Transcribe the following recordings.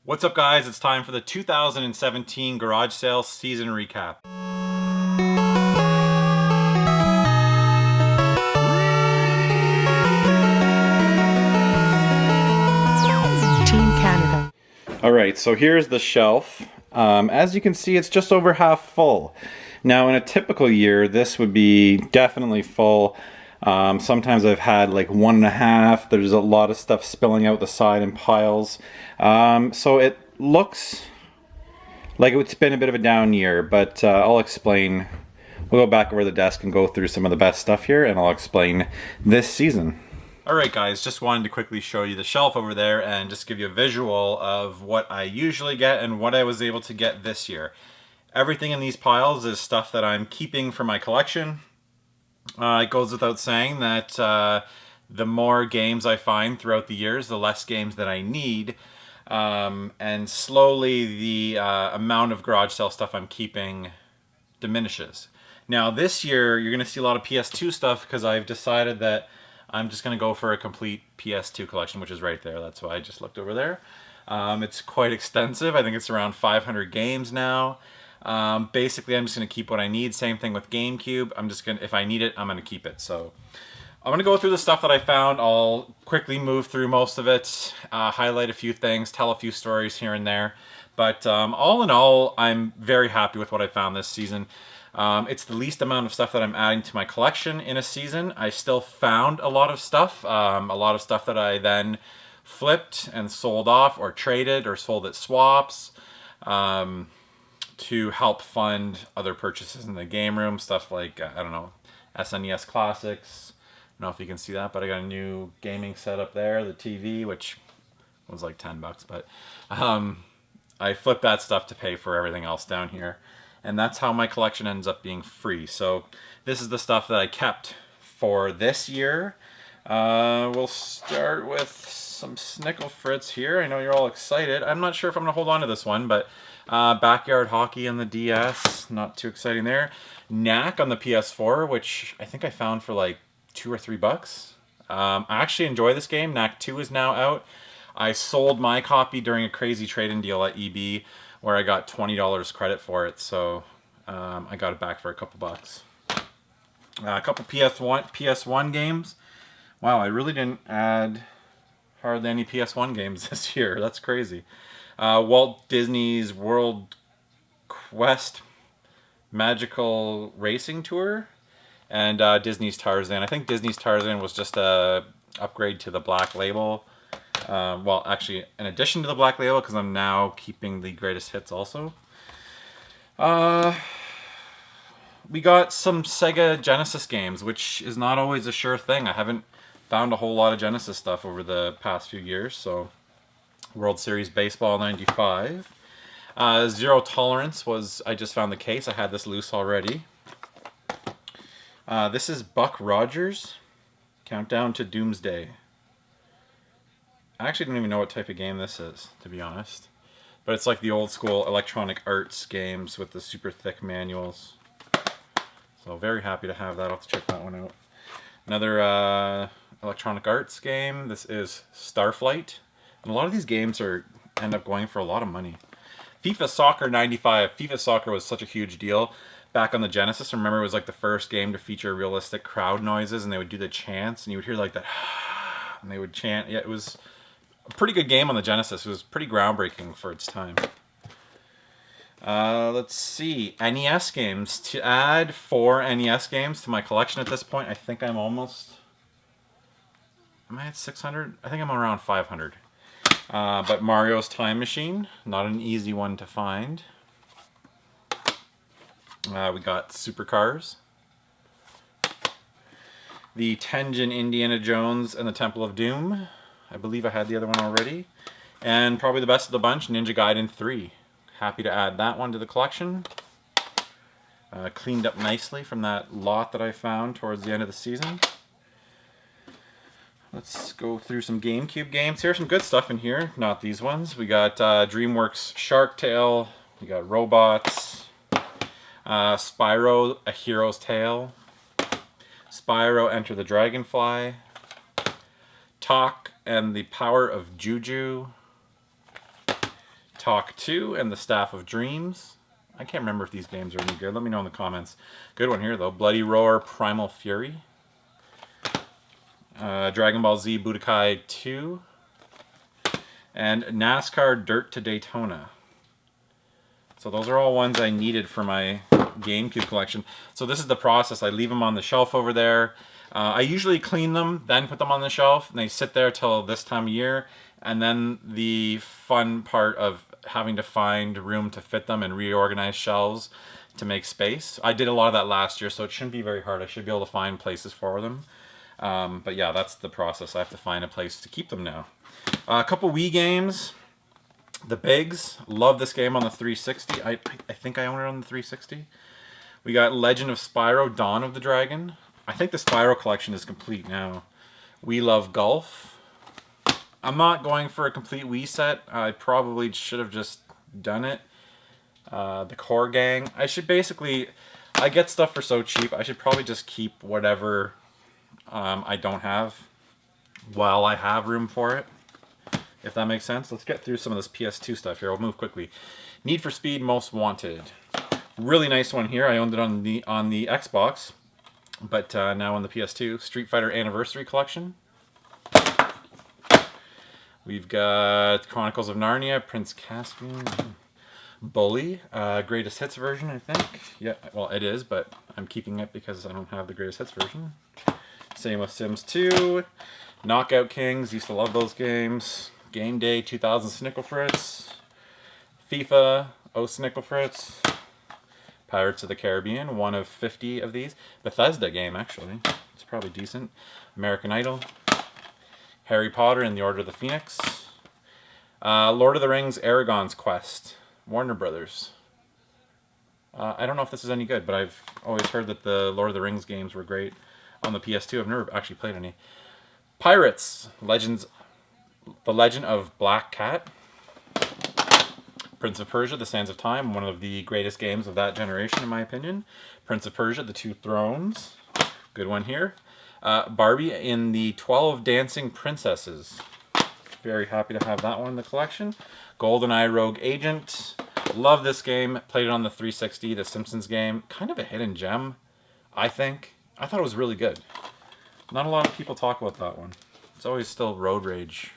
What's up, guys? It's time for the 2017 garage sale season recap. Team Canada. Alright, so here's the shelf. As you can see, it's just over half full. Now, in a typical year, this would be definitely full. Sometimes I've had like 1.5. There's a lot of stuff spilling out the side in piles. So it looks like it's been a bit of a down year, but I'll explain. We'll go back over the desk and go through some of the best stuff here, and I'll explain this season. Alright guys, just wanted to quickly show you the shelf over there and just give you a visual of what I usually get and what I was able to get this year. Everything in these piles is stuff that I'm keeping for my collection. It goes without saying that the more games I find throughout the years, the less games that I need. And slowly the amount of garage sale stuff I'm keeping diminishes. Now this year, you're going to see a lot of PS2 stuff because I've decided that I'm just going to go for a complete PS2 collection, which is right there. That's why I just looked over there. It's quite extensive. I think it's around 500 games now. Basically, I'm just going to keep what I need. Same thing with GameCube. I'm just going to, if I need it, I'm going to keep it. So I'm going to go through the stuff that I found. I'll quickly move through most of it, highlight a few things, tell a few stories here and there. But all in all, I'm very happy with what I found this season. It's the least amount of stuff that I'm adding to my collection in a season. I still found a lot of stuff that I then flipped and sold off or traded or sold at swaps to help fund other purchases in the game room. Stuff like, I don't know, SNES Classics. I don't know if you can see that, but I got a new gaming setup there, the TV, which was like 10 bucks, but I flipped that stuff to pay for everything else down here. And that's how my collection ends up being free. So this is the stuff that I kept for this year. We'll start with some Snickle Fritz here. I know you're all excited. I'm not sure if I'm going to hold on to this one, but Backyard Hockey on the DS, not too exciting there. Knack on the PS4, which I think I found for like $2 or $3. I actually enjoy this game. Knack 2 is now out. I sold my copy during a crazy trade-in deal at EB where I got $20 credit for it, so I got it back for a couple bucks. A couple PS1 games. Wow, I really didn't add hardly any PS1 games this year. That's crazy. Walt Disney's World Quest Magical Racing Tour and Disney's Tarzan. I think Disney's Tarzan was just a upgrade to the Black Label. Well, actually, in addition to the Black Label, because I'm now keeping the greatest hits also. We got some Sega Genesis games, which is not always a sure thing. I haven't found a whole lot of Genesis stuff over the past few years, so World Series Baseball 95. Zero Tolerance was, I just found the case. I had this loose already. This is Buck Rogers, Countdown to Doomsday. I actually don't even know what type of game this is, to be honest. But it's like the old school Electronic Arts games with the super thick manuals. So very happy to have that. I'll have to check that one out. Another Electronic Arts game. This is Starflight. And a lot of these games end up going for a lot of money. FIFA Soccer 95. FIFA Soccer was such a huge deal back on the Genesis. I remember it was like the first game to feature realistic crowd noises, and they would do the chants, and you would hear like that, and they would chant. Yeah, it was a pretty good game on the Genesis. It was pretty groundbreaking for its time. Let's see. NES games. To add 4 NES games to my collection at this point, I think I'm almost... Am I at 600? I think I'm around 500. But Mario's Time Machine, not an easy one to find. We got Supercars. The Tengen Indiana Jones and the Temple of Doom. I believe I had the other one already. And probably the best of the bunch, Ninja Gaiden 3. Happy to add that one to the collection. Cleaned up nicely from that lot that I found towards the end of the season. Let's go through some GameCube games here. Some good stuff in here, not these ones. We got DreamWorks Shark Tale. We got Robots. Spyro, A Hero's Tale. Spyro, Enter the Dragonfly. Talk and the Power of Juju. Talk 2 and the Staff of Dreams. I can't remember if these games are any good. Let me know in the comments. Good one here, though. Bloody Roar Primal Fury. Dragon Ball Z Budokai 2. And NASCAR Dirt to Daytona. So those are all ones I needed for my GameCube collection. So this is the process. I leave them on the shelf over there. I usually clean them, then put them on the shelf, and they sit there till this time of year. And then the fun part of having to find room to fit them and reorganize shelves to make space. I did a lot of that last year, so it shouldn't be very hard. I should be able to find places for them. But yeah, that's the process. I have to find a place to keep them now. A couple Wii games. The Bigs. Love this game on the 360. I think I own it on the 360. We got Legend of Spyro Dawn of the Dragon. I think the Spyro collection is complete now. We Love Golf. I'm not going for a complete Wii set. I probably should have just done it. The Core Gang. I should basically... I get stuff for so cheap. I should probably just keep whatever I don't have while I have room for it. If that makes sense. Let's get through some of this PS2 stuff here. I'll move quickly. Need for Speed Most Wanted. Really nice one here. I owned it on the Xbox. But now on the PS2, Street Fighter Anniversary Collection. We've got Chronicles of Narnia, Prince Caspian, Bully, Greatest Hits version, I think. Yeah, well, it is, but I'm keeping it because I don't have the Greatest Hits version. Same with Sims 2, Knockout Kings, used to love those games. Game Day 2000 Snickle Fritz, FIFA, Snickle Fritz. Pirates of the Caribbean, one of 50 of these. Bethesda game, actually. It's probably decent. American Idol. Harry Potter and the Order of the Phoenix. Lord of the Rings, Aragon's Quest. Warner Brothers. I don't know if this is any good, but I've always heard that the Lord of the Rings games were great on the PS2. I've never actually played any. Pirates, The Legend of Black Cat. Prince of Persia, The Sands of Time, one of the greatest games of that generation, in my opinion. Prince of Persia, The Two Thrones, good one here. Barbie in the 12 Dancing Princesses. Very happy to have that one in the collection. GoldenEye Rogue Agent. Love this game. Played it on the 360, the Simpsons game. Kind of a hidden gem, I think. I thought it was really good. Not a lot of people talk about that one. It's always still Road Rage.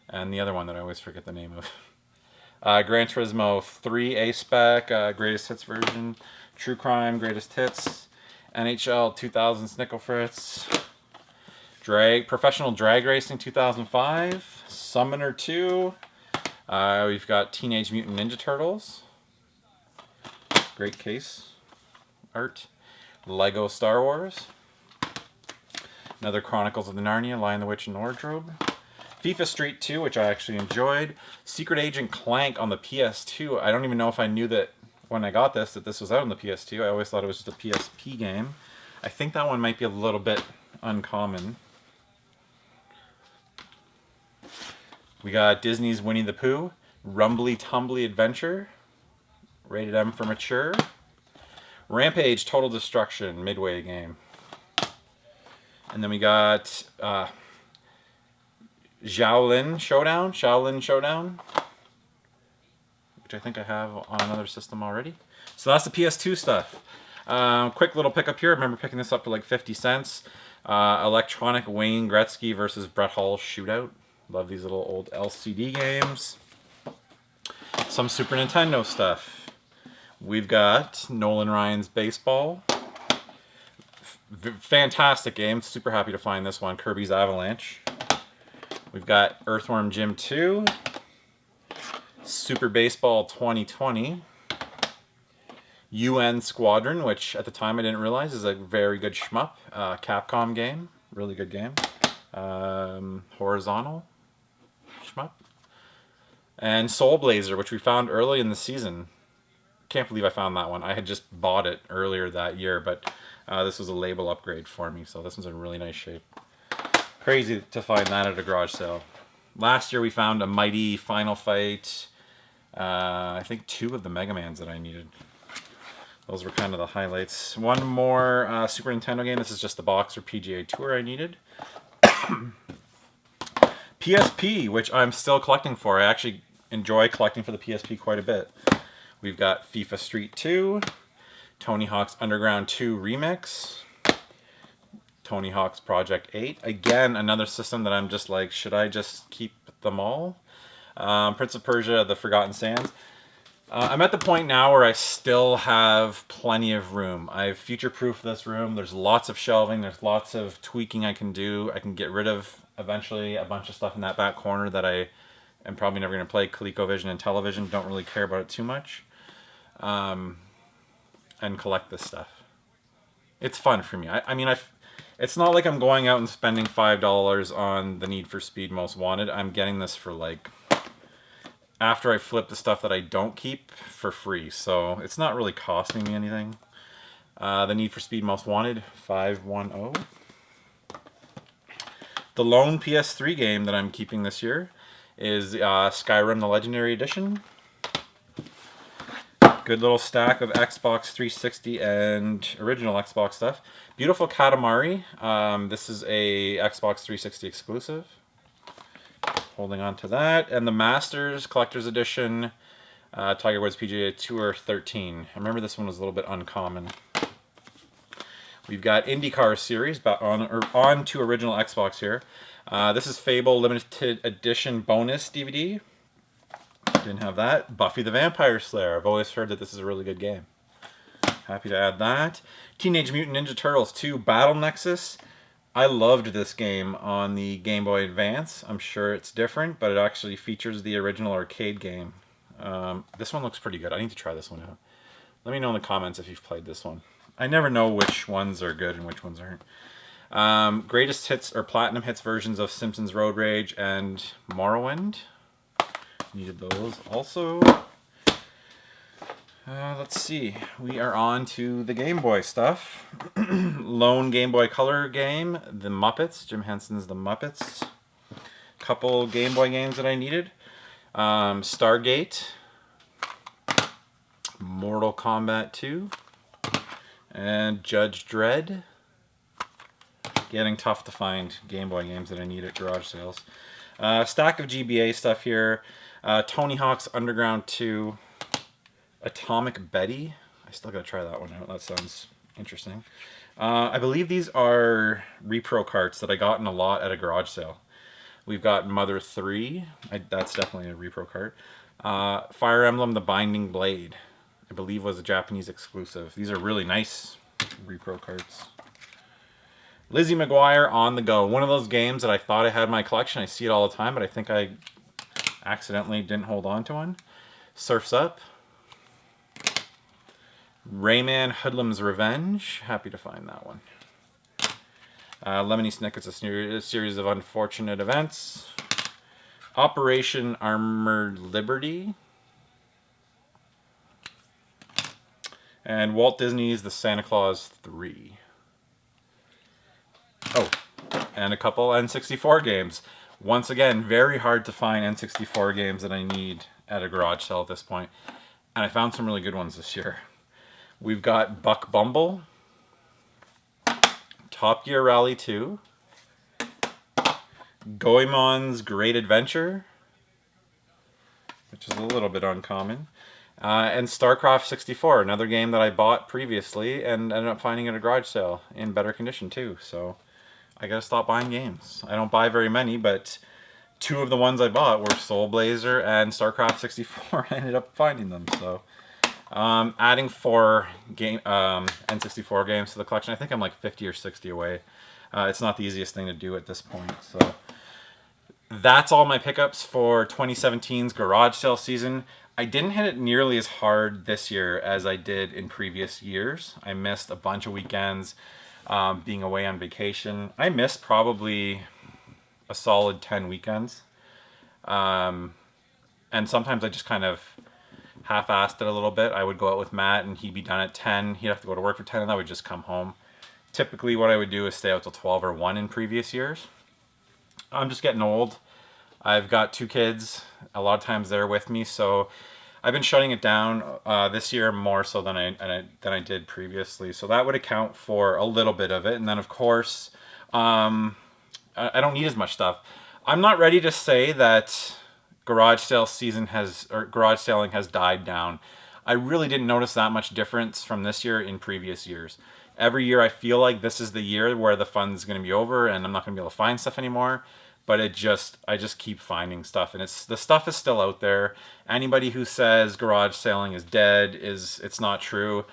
And the other one that I always forget the name of. Gran Turismo 3 A-Spec, Greatest Hits version, True Crime, Greatest Hits, NHL 2000 Snickle Fritz, Professional Drag Racing 2005, Summoner 2, we've got Teenage Mutant Ninja Turtles, great case art, Lego Star Wars, another Chronicles of the Narnia, Lion the Witch and Wardrobe, FIFA Street 2, which I actually enjoyed. Secret Agent Clank on the PS2. I don't even know if I knew that when I got this, that this was out on the PS2. I always thought it was just a PSP game. I think that one might be a little bit uncommon. We got Disney's Winnie the Pooh. Rumbly Tumbly Adventure. Rated M for mature. Rampage Total Destruction, Midway game. And then we got... Shaolin Showdown, which I think I have on another system already. So that's the PS2 stuff. Quick little pickup here. I remember picking this up for like 50 cents. Electronic Wayne Gretzky versus Brett Hull Shootout. Love these little old LCD games. Some Super Nintendo stuff. We've got Nolan Ryan's Baseball. Fantastic game. Super happy to find this one. Kirby's Avalanche. We've got Earthworm Jim 2, Super Baseball 2020, UN Squadron, which at the time I didn't realize is a very good shmup, Capcom game, really good game, Horizontal shmup, and Soul Blazer, which we found early in the season. Can't believe I found that one. I had just bought it earlier that year, but this was a label upgrade for me, so this one's in really nice shape. Crazy to find that at a garage sale. Last year we found a Mighty Final Fight. I think 2 of the Mega Mans that I needed. Those were kind of the highlights. One more Super Nintendo game. This is just the Boxer PGA Tour I needed. PSP, which I'm still collecting for. I actually enjoy collecting for the PSP quite a bit. We've got FIFA Street 2, Tony Hawk's Underground 2 Remix, Tony Hawk's Project 8. Again, another system that I'm just like, should I just keep them all? Prince of Persia, The Forgotten Sands. I'm at the point now where I still have plenty of room. I've future-proofed this room. There's lots of shelving. There's lots of tweaking I can do. I can get rid of, eventually, a bunch of stuff in that back corner that I am probably never going to play. ColecoVision and television. Don't really care about it too much. And collect this stuff. It's fun for me. I mean, it's not like I'm going out and spending $5 on the Need for Speed Most Wanted. I'm getting this for like, after I flip the stuff that I don't keep, for free. So it's not really costing me anything. The Need for Speed Most Wanted 510. The lone PS3 game that I'm keeping this year is Skyrim the Legendary Edition. Good little stack of Xbox 360 and original Xbox stuff. Beautiful Katamari. This is a Xbox 360 exclusive. Holding on to that. And the Masters Collector's Edition, Tiger Woods PGA Tour 13. I remember this one was a little bit uncommon. We've got IndyCar Series on to original Xbox here. This is Fable Limited Edition Bonus DVD. Didn't have that. Buffy the Vampire Slayer. I've always heard that this is a really good game. Happy to add that. Teenage Mutant Ninja Turtles 2 Battle Nexus. I loved this game on the Game Boy Advance. I'm sure it's different, but it actually features the original arcade game. This one looks pretty good. I need to try this one out. Let me know in the comments if you've played this one. I never know which ones are good and which ones aren't. Greatest hits or platinum hits versions of Simpsons Road Rage and Morrowind. Needed those also. Let's see. We are on to the Game Boy stuff. Lone Game Boy Color game, The Muppets. Jim Henson's The Muppets. Couple Game Boy games that I needed. Stargate. Mortal Kombat 2. And Judge Dredd. Getting tough to find Game Boy games that I need at garage sales. Stack of GBA stuff here. Tony Hawk's Underground 2. Atomic Betty. I still gotta try that one out. That sounds interesting. I believe these are repro carts that I got in a lot at a garage sale. We've got Mother 3. That's definitely a repro cart. Fire Emblem The Binding Blade. I believe was a Japanese exclusive. These are really nice repro carts. Lizzie McGuire On the Go. One of those games that I thought I had in my collection. I see it all the time, but I think I accidentally didn't hold on to one. Surf's Up. Rayman Hoodlum's Revenge. Happy to find that one. Lemony Snicket's A Series of Unfortunate Events. Operation Armored Liberty. And Walt Disney's The Santa Claus 3. Oh, and a couple N64 games. Once again, very hard to find N64 games that I need at a garage sale at this point. And I found some really good ones this year. We've got Buck Bumble, Top Gear Rally 2, Goemon's Great Adventure, which is a little bit uncommon, and StarCraft 64, another game that I bought previously and ended up finding at a garage sale in better condition too. So I gotta stop buying games. I don't buy very many, but two of the ones I bought were Soul Blazer and StarCraft 64. I ended up finding them, so... adding 4 N64 games to the collection. I think I'm like 50 or 60 away. It's not the easiest thing to do at this point. So that's all my pickups for 2017's garage sale season. I didn't hit it nearly as hard this year as I did in previous years. I missed a bunch of weekends being away on vacation. I missed probably a solid 10 weekends. And sometimes I just kind of half-assed it a little bit. I would go out with Matt and he'd be done at 10. He'd have to go to work for 10 and I would just come home. Typically what I would do is stay out till 12 or 1 in previous years. I'm just getting old. I've got 2 kids. A lot of times they're with me, so I've been shutting it down this year more so than I did previously. So that would account for a little bit of it. And then of course, I don't need as much stuff. I'm not ready to say that garage sale season garage selling has died down. I really didn't notice that much difference from this year in previous years. Every year I feel like this is the year where the fun's going to be over and I'm not going to be able to find stuff anymore. But I just keep finding stuff, and the stuff is still out there. Anybody who says garage selling is dead it's not true.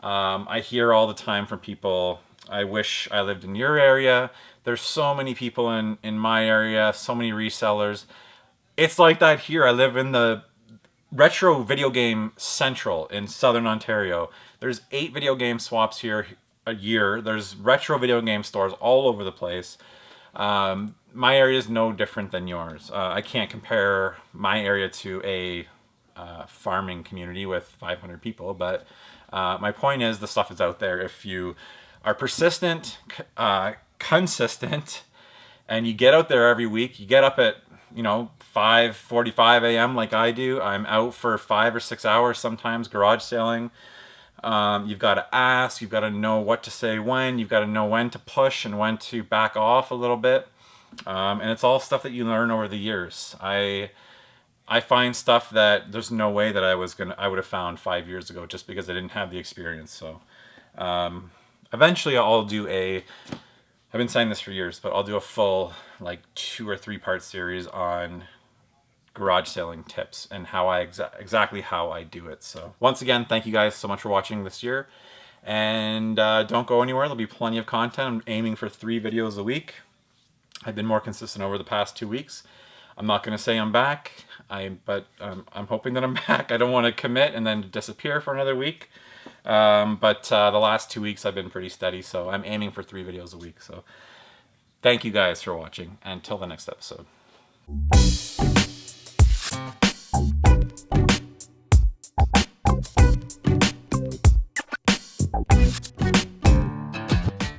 I hear all the time from people, I wish I lived in your area. There's so many people in my area, so many resellers. It's like that here. I live in the retro video game central in southern Ontario. There's 8 video game swaps here a year. There's retro video game stores all over the place. My area is no different than yours. I can't compare my area to a farming community with 500 people, but my point is the stuff is out there. If you are persistent, consistent, and you get out there every week, you get up at 5:45 a.m. like I do. I'm out for 5 or 6 hours sometimes garage selling. You've got to ask, you've got to know what to say when, you've got to know when to push and when to back off a little bit. And it's all stuff that you learn over the years. I find stuff that there's no way that I would have found 5 years ago just because I didn't have the experience. So eventually I'll do I've been saying this for years, but I'll do a full 2 or 3 part series on garage selling tips and how exactly how I do it. So once again, thank you guys so much for watching this year, and don't go anywhere. There'll be plenty of content. I'm aiming for 3 videos a week. I've been more consistent over the past 2 weeks. I'm not going to say I'm back, but I'm hoping that I'm back. I don't want to commit and then disappear for another week. But the last 2 weeks I've been pretty steady, so I'm aiming for 3 videos a week. So thank you guys for watching. Until the next episode.